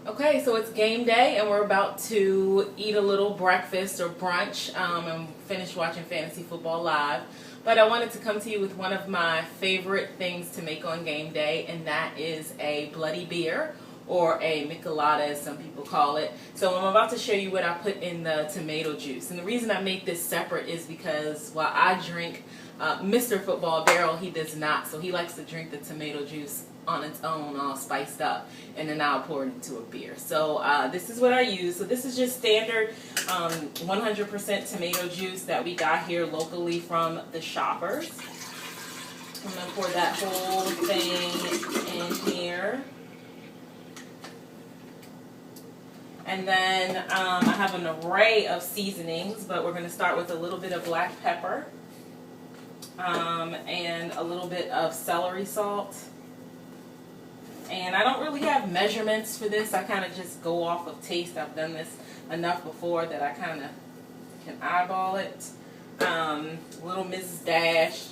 Okay, so it's game day, and we're about to eat a little breakfast or brunch and finish watching Fantasy Football Live. But I wanted to come to you with one of my favorite things to make on game day, and that is a bloody beer or a michelada, as some people call it. So I'm about to show you what I put in the tomato juice. And the reason I make this separate is because while I drink Mr. Football Barrel, he does not. So he likes to drink the tomato juice on its own, all spiced up, and then I'll pour it into a beer. So this is what I use. So this is just standard 100% tomato juice that we got here locally from the Shoppers. I'm going to pour that whole thing in here. And then I have an array of seasonings, but we're going to start with a little bit of black pepper and a little bit of celery salt. And I don't really have measurements for this. I kind of just go off of taste. I've done this enough before that I kind of can eyeball it. Little Mrs. Dash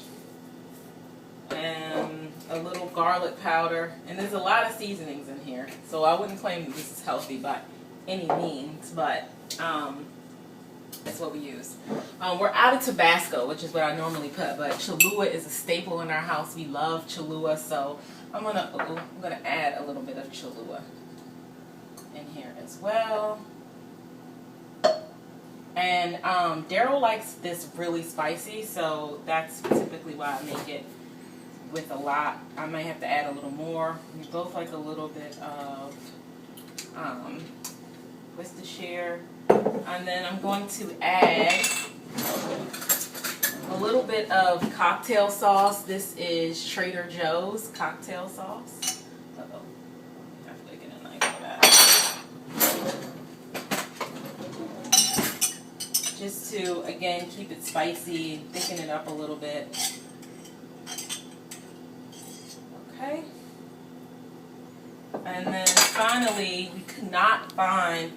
and a little garlic powder. And there's a lot of seasonings in here. So I wouldn't claim that this is healthy by any means, but that's what we use. We're out of Tabasco, which is what I normally put, but Cholula is a staple in our house. We love Cholula, so I'm gonna add a little bit of Cholula in here as well. And Daryl likes this really spicy, so that's typically why I make it with a lot. I might have to add a little more. We both like a little bit of Worcestershire. And then I'm going to add a little bit of cocktail sauce. This is Trader Joe's cocktail sauce. Uh-oh. I have to get a knife for that. Just to, again, keep it spicy, thicken it up a little bit. Okay. And then finally, we could not find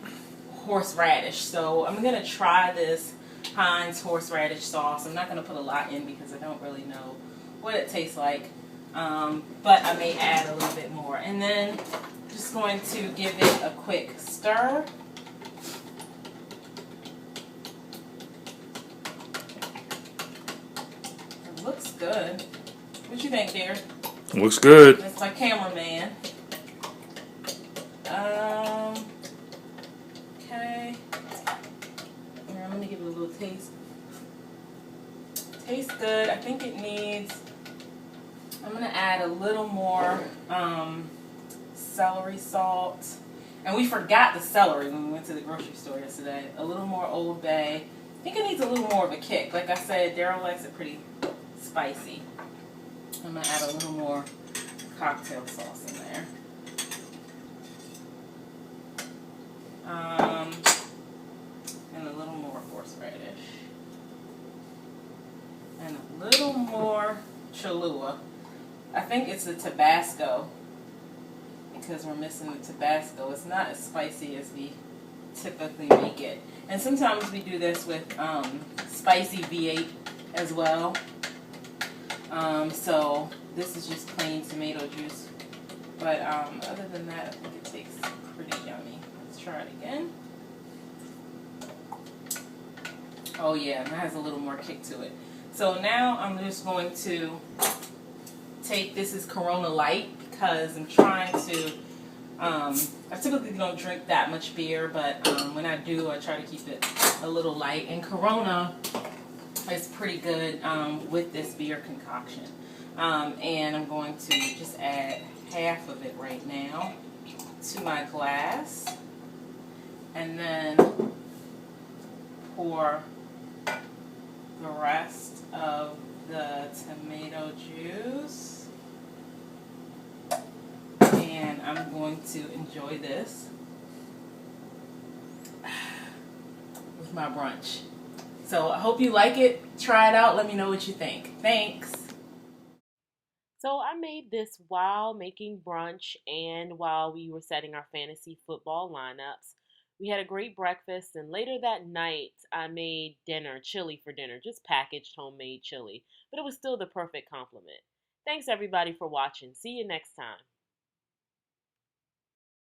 horseradish, so I'm going to try this Heinz horseradish sauce. I'm not going to put a lot in because I don't really know what it tastes like, but I may add a little bit more. And then just going to give it a quick stir. It looks good. What you think, dear? Looks good. That's my cameraman. Okay. Here, I'm gonna give it a little taste. Tastes good. I think it needs. I'm gonna add a little more celery salt. And we forgot the celery when we went to the grocery store yesterday. A little more Old Bay. I think it needs a little more of a kick. Like I said, Daryl likes it pretty spicy. I'm gonna add a little more cocktail sauce in there. And a little more horseradish. And a little more Cholula. I think it's the Tabasco because we're missing the Tabasco. It's not as spicy as we typically make it. And sometimes we do this with spicy V8 as well. So this is just plain tomato juice. But other than that, I think it tastes pretty yummy. Let's try it again. Oh yeah, that has a little more kick to it. So now I'm just going to take, this is Corona Light because I'm trying to, I typically don't drink that much beer, but when I do, I try to keep it a little light. And Corona is pretty good with this beer concoction. And I'm going to just add half of it right now to my glass. And then pour the rest of the tomato juice. And I'm going to enjoy this with my brunch. So I hope you like it. Try it out. Let me know what you think. Thanks. So I made this while making brunch and while we were setting our fantasy football lineups. We had a great breakfast, and later that night I made dinner, chili for dinner, just packaged homemade chili, but it was still the perfect complement. Thanks everybody for watching. See you next time.